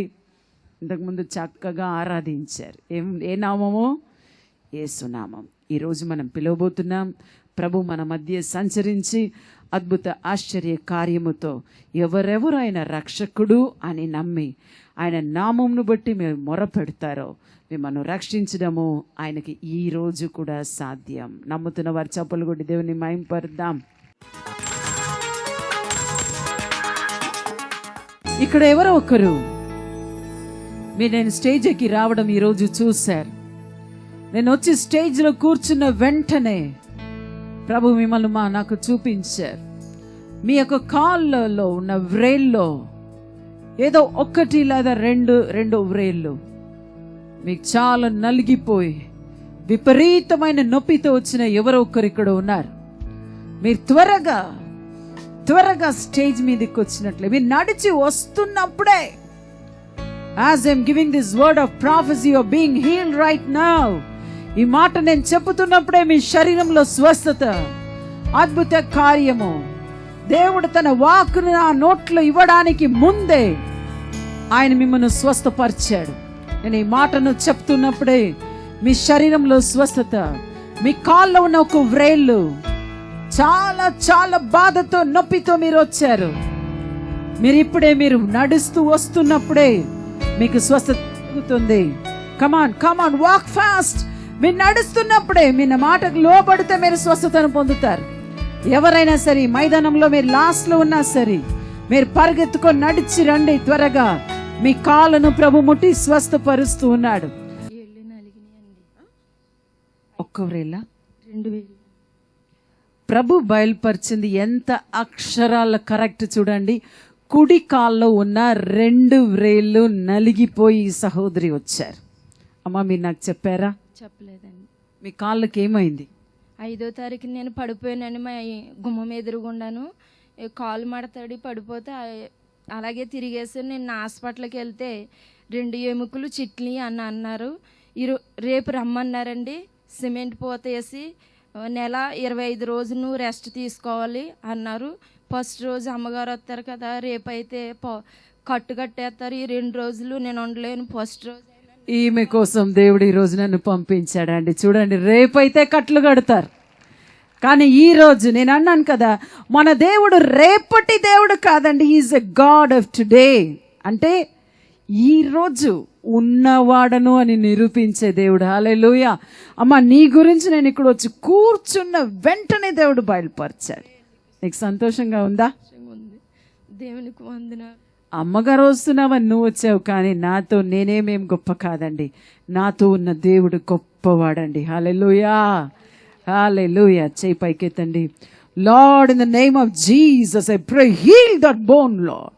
ఇంతకుముందు చక్కగా ఆరాధించారు. ఏ నామము? యేసునామం. ఈరోజు మనం పిలవబోతున్నాం. ప్రభు మన మధ్య సంచరించి అద్భుత ఆశ్చర్య కార్యముతో ఎవరెవరు ఆయన రక్షకుడు అని నమ్మి ఆయన నామంను బట్టి మీరు మొరపెడతారో మిమ్మల్ని రక్షించడము ఆయనకి ఈ రోజు కూడా సాధ్యం. నమ్ముతున్న వారి చప్పలు కొట్టి దేవుని మహింపరుద్దాం. ఇక్కడ ఎవరో ఒకరు నేను స్టేజ్ ఎక్కి రావడం ఈరోజు చూశారు. నేను వచ్చి స్టేజ్లో కూర్చున్న వెంటనే ప్రభు మిమ్మల్ని నాకు చూపించారు. మీ యొక్క కాళ్ళలో ఉన్న వ్రేల్లో ఏదో ఒకటి లేదా రెండు వ్రేళ్ళు మీకు చాలా నలిగిపోయి విపరీతమైన నొప్పితో వచ్చిన ఎవరో ఒకరు ఇక్కడ ఉన్నారు. మీరు త్వరగా స్టేజ్ మీదకి వచ్చినట్లే, మీరు నడిచి వస్తున్నప్పుడే, as I'm giving this word of prophecy of being healed right now, ఈ మాట నేను చెప్పుతున్నప్పుడే మీ శరీరంలో స్వస్థత, అద్భుత కార్యము, దేవుడు తన వాక్కును ఆ నోట్లో ఇవ్వడానికి ముందే ఆయన మిమ్మల్ని స్వస్థపరిచాడు. నేను ఈ మాటను చెప్తున్నప్పుడే మీ శరీరంలో స్వస్థత, మీ కాళ్ళలో ఉన్న ఒక వ్రేళ్ళు చాలా చాలా బాధతో నొప్పితో మీరు వచ్చారు. మీరు నడుస్తూ వస్తున్నప్పుడే మీకు స్వస్థత కలుగుతుంది. కమాన్ వాక్ ఫాస్ట్. మీరు నడుస్తున్నప్పుడే మీ మాటకు లోబడితే మీరు స్వస్థతను పొందుతారు. ఎవరైనా సరే మైదానంలో మీరు లాస్ట్ లో ఉన్నా సరే మీరు పరిగెత్తుకొని నడిచి రండి త్వరగా. మీ కాళ్ళను ప్రభు ముట్టి స్వస్థపరుస్తూ ఉన్నాడు. ఒక్కవేళ 2000 ప్రభు బయలుపరిచింది ఎంత అక్షరాల కరెక్ట్ చూడండి. కుడి కాల్లో ఉన్న 2 వ్రేళ్ళు నలిగిపోయి సహోదరి వచ్చారు. అమ్మా మీరు నాకు చెప్పారా? చెప్పలేదండి. మీ కాళ్ళకి ఏమైంది? 5వ తారీఖు నేను పడిపోయానని మా గుమ్మం ఎదురుగుండాను. కాలు మడతడి పడిపోతే అలాగే తిరిగేసి నేను హాస్పిటల్కి వెళ్తే 2 ఎముకలు చిట్లి అని అన్నారు. రేపు రమ్మన్నారండి. సిమెంట్ పోత వేసి నెల 25 రోజులు రెస్ట్ తీసుకోవాలి అన్నారు. ఫస్ట్ రోజు అమ్మగారు వస్తారు కదా, రేపైతే కట్టు కట్టేస్తారు. ఈ 2 రోజులు నేను ఉండలేను. ఫస్ట్ రోజు ఈమె కోసం దేవుడు ఈ రోజు నన్ను పంపించాడండి. చూడండి, రేపైతే కట్లు కడతారు, కానీ ఈ రోజు నేను అన్నాను కదా, మన దేవుడు రేపటి దేవుడు కాదండి. Is a God of today. అంటే ఈ రోజు ఉన్నవాడను అని నిరూపించే దేవుడు. హల్లెలూయా. అమ్మ నీ గురించి నేను ఇక్కడ వచ్చి కూర్చున్న వెంటనే దేవుడు బయలుపరిచాడు. నీకు సంతోషంగా ఉందా? దేవునికి వందనాలు. అమ్మగారు వస్తున్నావని నువ్వు వచ్చావు, కానీ నాతో నేనేమేం గొప్ప కాదండి. నాతో ఉన్న దేవుడు గొప్పవాడండి. హల్లెలూయా, హల్లెలూయా. చేయి పైకెత్తండి. Lord, in the name of Jesus I pray, heal that bone Lord.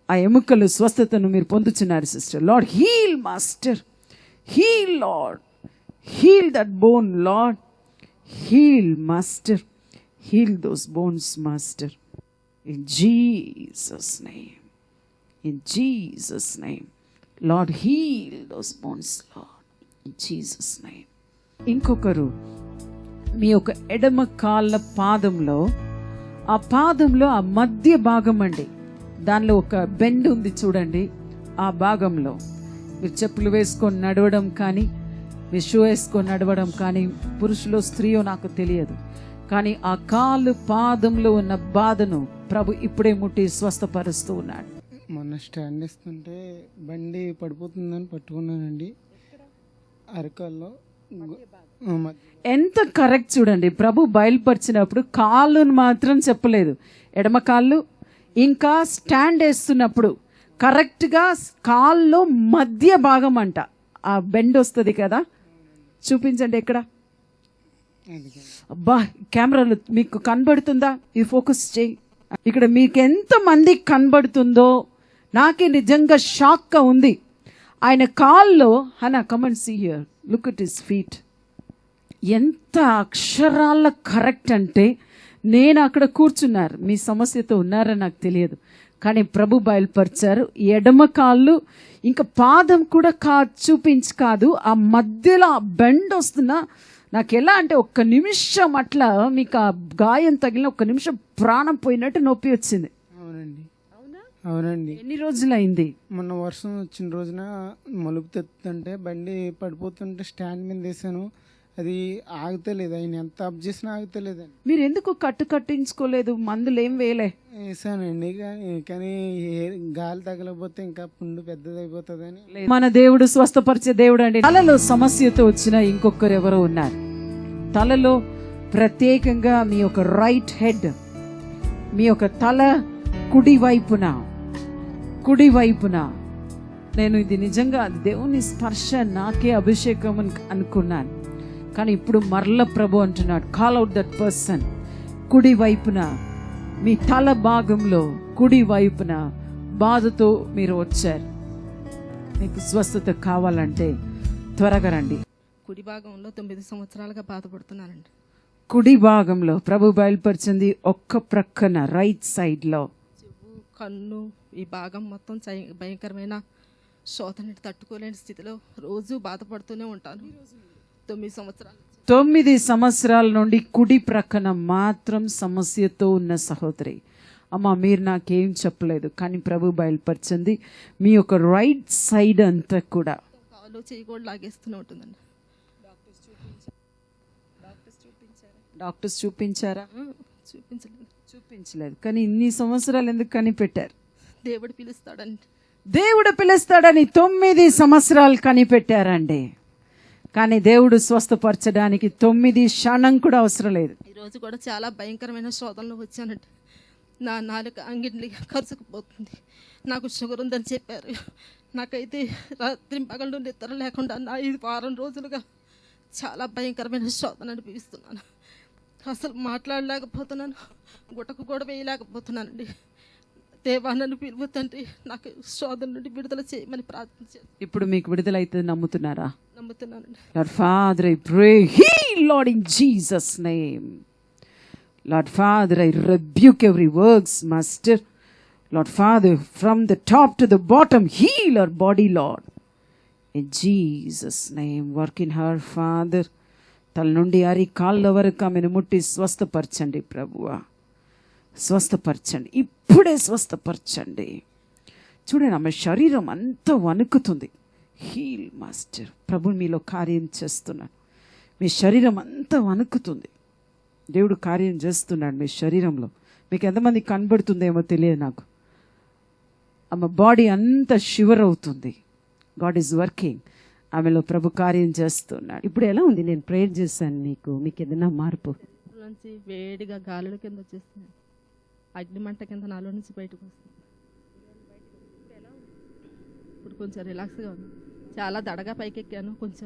ఆ ఎముకలు స్వస్థతను మీరు పొందుతున్నారు sister. Lord heal master, heal Lord, heal that bone Lord, heal master, heal those bones master, in Jesus name, in Jesus name. Lord heal those bones Lord, in Jesus name. ఇంకొకరు మీ యొక్క ఎడమ కాళ్ళ పాదంలో, ఆ పాదంలో ఆ మధ్య భాగం అండి, దానిలో ఒక బెండ్ ఉంది చూడండి. ఆ భాగంలో మీరు చెప్పులు వేసుకొని నడవడం కానీ, మీరు షూ వేసుకొని నడవడం కానీ, పురుషులో స్త్రీయో నాకు తెలియదు, కానీ ఆ కాలు పాదంలో ఉన్న బాధను ప్రభు ఇప్పుడే ముట్టి స్వస్థపరుస్తూ ఉన్నాడు. మొన్న స్టాండ్ ఇస్తుంటే బండి పడిపోతుందని పట్టుకున్నానండి. అరకాల్లో ఎంత కరెక్ట్ చూడండి. ప్రభు బయలుపరిచినప్పుడు కాళ్ళను మాత్రం చెప్పలేదు, ఎడమ కాళ్ళు. ఇంకా స్టాండ్ వేస్తున్నప్పుడు కరెక్ట్గా కాల్లో మధ్య భాగం అంట ఆ బెండ్ వస్తుంది కదా. చూపించండి ఎక్కడ. అబ్బా కెమెరాలు మీకు కనబడుతుందా? ఈ ఫోకస్ చేయి. ఇక్కడ మీకు ఎంత మందికి కనబడుతుందో నాకే నిజంగా షాక్గా ఉంది. ఆయన కాల్లో హనా comment see here, look at his feet. ఎంత అక్షరాల కరెక్ట్ అంటే, నేను అక్కడ కూర్చున్నారు, మీ సమస్యతో ఉన్నారని నాకు తెలియదు, కానీ ప్రభు బయలుపరిచారు. ఎడమ కాళ్ళు ఇంకా పాదం కూడా చూపించి కాదు, ఆ మధ్యలో ఆ బెండ్ వస్తున్నా నాకు ఎలా అంటే ఒక్క నిమిషం అట్లా మీకు ఆ గాయం తగిలిన ఒక్క నిమిషం ప్రాణం పోయినట్టు నొప్పి వచ్చింది. అవునండి. అవునండి. ఎన్ని రోజులైంది? మొన్న వర్షం వచ్చిన రోజున మలుపు తెస్తుంటే బండి పడిపోతుంటే స్టాండ్ మీద వేసాను, అది ఆగుతలేదు. ఆయన ఎంత అప్ చేసినా ఆగుతలేదండి. మీరు ఎందుకు కట్టించుకోలేదు? మందులు ఏం వేయలే? వేసానండి, కానీ గాలి తగలకపోతే ఇంకా పుండు పెద్దదైపోతుందని. మన దేవుడు స్వస్థపరిచే దేవుడు అండి. తలలో సమస్యతో వచ్చిన ఇంకొకరు ఎవరో ఉన్నారు. తలలో ప్రత్యేకంగా మీ యొక్క రైట్ హెడ్, మీ యొక్క తల కుడి వైపున నేను ఇది నిజంగా దేవుని స్పర్శ, నాకే అభిషేకం అనుకున్నాను, కానీ ఇప్పుడు మరల ప్రభు అంటున్నాడు, కాల్ అవుట్ దట్ పర్సన్. కుడి వైపున మీ తల భాగంలో కుడి వైపున బాధతో మీరు వచ్చారు. మీకు స్వస్థత కావాలంటే త్వరగా రండి. కుడి భాగంలో 9 సంవత్సరాలుగా బాధపడుతున్నానండి. కుడి భాగంలో ప్రభు బయలుపరిచింది ఒక్క ప్రక్కన రైట్ సైడ్ లో. చెవు, కన్ను, ఈ భాగం మొత్తం భయంకరమైన శోధనని తట్టుకోలేని స్థితిలో రోజు బాధపడుతూనే ఉంటాను. 9 సంవత్సరాల నుండి కుడి ప్రక్కన మాత్రం సమస్యతో ఉన్న సహోదరి, అమ్మ మీరు నాకేం చెప్పలేదు, కానీ ప్రభు బయలుపరిచింది మీ యొక్క రైట్ సైడ్ అంతా కూడా కాలు చేయి కూడా లాగేస్తూనే ఉంటుందండి. డాక్టర్స్ చూపించారా? చూపించలేదు. కానీ ఇన్ని సంవత్సరాలు ఎందుకు కనిపెట్టారు? దేవుడు పిలుస్తాడండి. దేవుడు పిలుస్తాడని 9 సంవత్సరాలు కనిపెట్టారండి. కానీ దేవుడు స్వస్థపరచడానికి 9 క్షణం కూడా అవసరం లేదు. ఈరోజు కూడా చాలా భయంకరమైన శోధనలో వచ్చానండి. నా నాలుక అంగిట్లకి కరుచుకుపోతుంది. నాకు షుగర్ ఉందని చెప్పారు. నాకైతే రాత్రి పగళ్ళు నిద్ర లేకుండా నా 5 వారం రోజులుగా చాలా భయంకరమైన శోధన అనిపిస్తున్నాను. అసలు మాట్లాడలేకపోతున్నాను, గుటకు కూడా వేయలేకపోతున్నానండి. దేవా నన్ను పిలువతండి, నాకు శోధన నుండి విడుదల చేయమని ప్రార్థించాను. ఇప్పుడు మీకు విడుదల అయితే నమ్ముతున్నారా? నమ్ముతున్నానండి. Lord Father, I pray, heal Lord in Jesus' name. Lord Father, I rebuke every works, Master. Lord Father, from the top to the bottom, heal her body, Lord. In Jesus' name, work in her, Father. తల నుండి అరి కాళ్ళ వరకు ఆమెను ముట్టి స్వస్థపరచండి ప్రభువా, స్వస్థపరచండి, ఇప్పుడే స్వస్థపరచండి. చూడండి, ఆమె శరీరం అంతా వణుకుతుంది. హీల్ మాస్టర్, ప్రభు మీలో కార్యం చేస్తున్నాడు. మీ శరీరం అంతా వణుకుతుంది, దేవుడు కార్యం చేస్తున్నాడు మీ శరీరంలో. మీకు ఎంతమంది కనబడుతుందేమో తెలియదు నాకు. ఆమె బాడీ అంతా షివర్ అవుతుంది. గాడ్ ఈజ్ వర్కింగ్, ఆమెలో ప్రభు కార్యం చేస్తున్నాడు. ఇప్పుడు ఎలా ఉంది? నేను ప్రేయర్ చేశాను, మీకు ఏదైనా మార్పు? నుంచి వేడిగా గాలుల కింద వచ్చేస్తుంది, అగ్నిమంట కింద నాలో నుంచి బయటకు వస్తుంది. ఇప్పుడు కొంచెం రిలాక్స్గా ఉంది. చాలా దడగా పైకెక్కాను, కొంచెం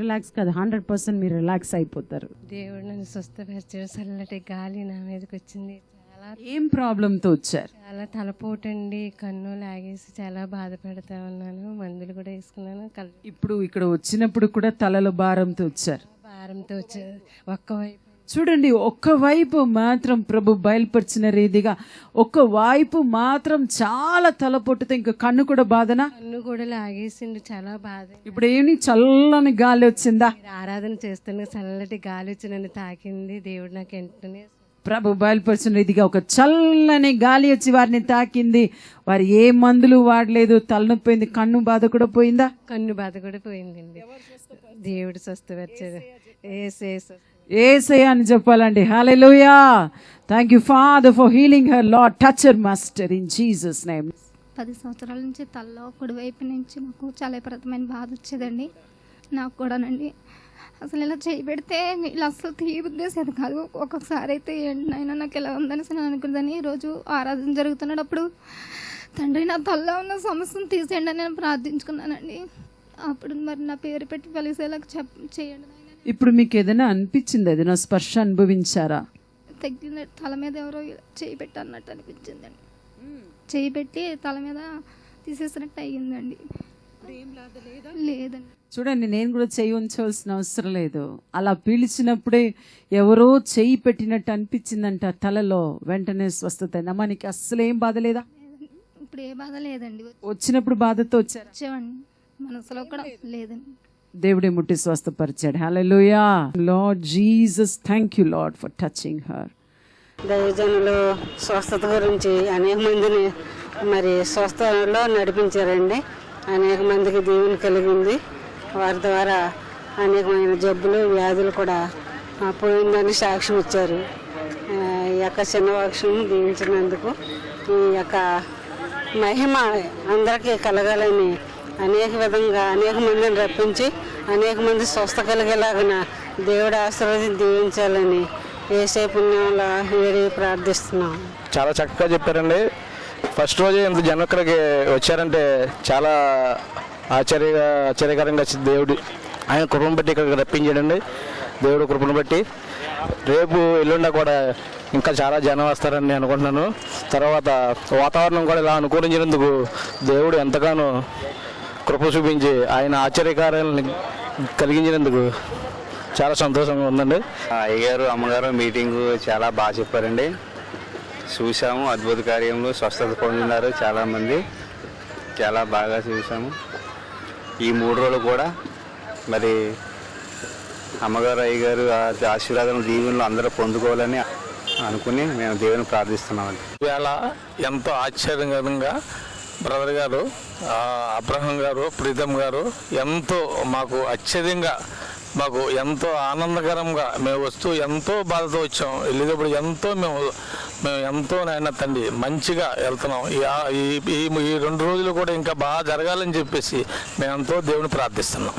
రిలాక్స్ కాదు, 100% మీరు రిలాక్స్ అయిపోతారు. దేవుడు నన్ను స్వస్థపరిచాడు. చల్లటి గాలి నా మీదకి వచ్చింది. చాలా ఏం ప్రాబ్లంతో వచ్చారు? చాలా తలపోటండి, కన్ను లాగేసి చాలా బాధపడతా ఉన్నాను. మందులు కూడా వేసుకున్నాను. ఇప్పుడు ఇక్కడ వచ్చినప్పుడు కూడా తలలో భారంతో వచ్చారు. భారంతో వచ్చారు. ఒక్కవైపు చూడండి, ఒక్కవైపు మాత్రం ప్రభు బయలుపరిచిన రీతిగా ఒక్కవైపు మాత్రం చాలా తలపొట్టుతో, ఇంకా కన్ను కూడా బాధనా? కన్ను కూడా లాగేసిండు, చాలా బాధ. ఇప్పుడు ఏమి చల్లని గాలి వచ్చిందా? ఆరాధన చేస్తున్న చల్లటి గాలి వచ్చి నన్ను తాకింది. దేవుడు నాకు వెంటనే ప్రభు బయలుపరిచిన రీతిగా ఒక చల్లని గాలి వచ్చి వారిని తాకింది. వారు ఏ మందులు వాడలేదు, తలనొప్పి పోయింది, కన్ను బాధ కూడా పోయిందా? కన్ను బాధ కూడా పోయిందండి. దేవుడు స్వస్థపరిచాడు. యేసయ్య అని చెప్పాలండి. హల్లెలూయా. Thank you father for healing her. Lord touch her master in Jesus name. 10 సంవత్సరాల నుంచి తలలో కుడివైపు నుంచి నాకు చాలా విపరీతమైన బాధ వచ్చేదండి. నాకు కూడానండి అసలు ఇలా చేయి పెడితే ఇలా అసలు తీయబుద్దేసేది కాదు. ఒక్కొక్కసారి అయితే ఏంటైనా నాకు ఎలా ఉందని నేను అనుకున్నదని. ఈరోజు ఆరాధన జరుగుతున్నప్పుడు తండ్రి నా తలలో ఉన్న సమస్యను తీసేయండి అని నేను ప్రార్థించుకున్నానండి. అప్పుడు మరి నా పేరు పెట్టి పిలిచేలాగా చేయండి. ఇప్పుడు మీకు ఏదైనా అనిపించింది? ఏదైనా స్పర్శ అనుభవించారా? తగ్గింది, తల మీద ఎవరో చేయి పెట్టి అన్నట్టు అనిపించిందండి. చేయి పెట్టి తల మీద తీసేసినట్టు అయ్యిందండి. లేదండి. చూడండి, నేను కూడా చెయ్యి ఉంచవలసిన అవసరం లేదు. అలా పీల్చినప్పుడే ఎవరో చెయ్యి పెట్టినట్టు అనిపించిందంట తలలో. వెంటనే స్వస్థత. నమ్మానికి అస్సలు ఏం బాధ లేదా? ఇప్పుడు ఏ బాధ లేదండి. వచ్చినప్పుడు బాధతో వచ్చారా? వచ్చేవండి, మనసులో కూడా లేదండి. దేవుడే ముట్టి స్వస్థపరిచాడు. హల్లెలూయా. Lord Jesus, thank you Lord for touching her. దైవజనులు స్వస్థత గురించి అనేక మందిని మరి స్వస్థలో నడిపించారండి. అనేక మందికి దీవెన కలిగింది. వారి ద్వారా అనేకమైన జబ్బులు వ్యాధులు కూడా పోయిందని సాక్ష్యం ఇచ్చారు. ఈ యొక్క చిన్న వాక్యం దీవించినందుకు ఈ యొక్క మహిమ అందరికీ కలగాలని అనేక విధంగా అనేక మందిని రప్పించి అనేక మంది స్వస్థ కలిగేలాగా దేవుడు ఆశీర్వదించి దీవించాలని యేసయ్య పుణ్యంలో వేడి ప్రార్థిస్తున్నాం. చాలా చక్కగా చెప్పారండి. ఫస్ట్ రోజే ఇంత జనం ఇక్కడికి వచ్చారంటే చాలా ఆశ్చర్యకరంగా దేవుడు ఆయన కృపను బట్టి ఇక్కడికి రప్పించాడండి. దేవుడు కృపను బట్టి రేపు ఎల్లుండా కూడా ఇంకా చాలా జనం వస్తారని నేను అనుకుంటున్నాను. తర్వాత వాతావరణం కూడా ఇలా అనుకూలించినందుకు దేవుడు ఎంతగానో కృప చూపించి ఆయన ఆశ్చర్యకార్యాలను కలిగించినందుకు చాలా సంతోషంగా ఉందండి. అయ్యగారు అమ్మగారు మీటింగు చాలా బాగా చెప్పారండి. చూసాము, అద్భుత కార్యంలో స్వస్థత పొందినారు చాలామంది. చాలా బాగా చూసాము. ఈ 3 రోజులు కూడా మరి అమ్మగారు అయ్యగారు ఆశీర్వాదం దీవెనలు అందరూ పొందుకోవాలని అనుకుని మేము దేవుని ప్రార్థిస్తున్నామండి. ఇవాళ ఎంతో ఆశ్చర్యకరంగా బ్రదర్ గారు అబ్రహం గారు, ప్రీతం గారు ఎంతో మాకు అత్యధికంగా మాకు ఎంతో ఆనందకరంగా మేము వస్తూ ఎంతో బాధతో వచ్చాం. వెళ్ళేటప్పుడు మేము ఎంతో నాయన తండ్రి మంచిగా వెళ్తున్నాం. ఈ 2 రోజులు కూడా ఇంకా బాగా జరగాలని చెప్పేసి మేము ఎంతో దేవుని ప్రార్థిస్తున్నాం.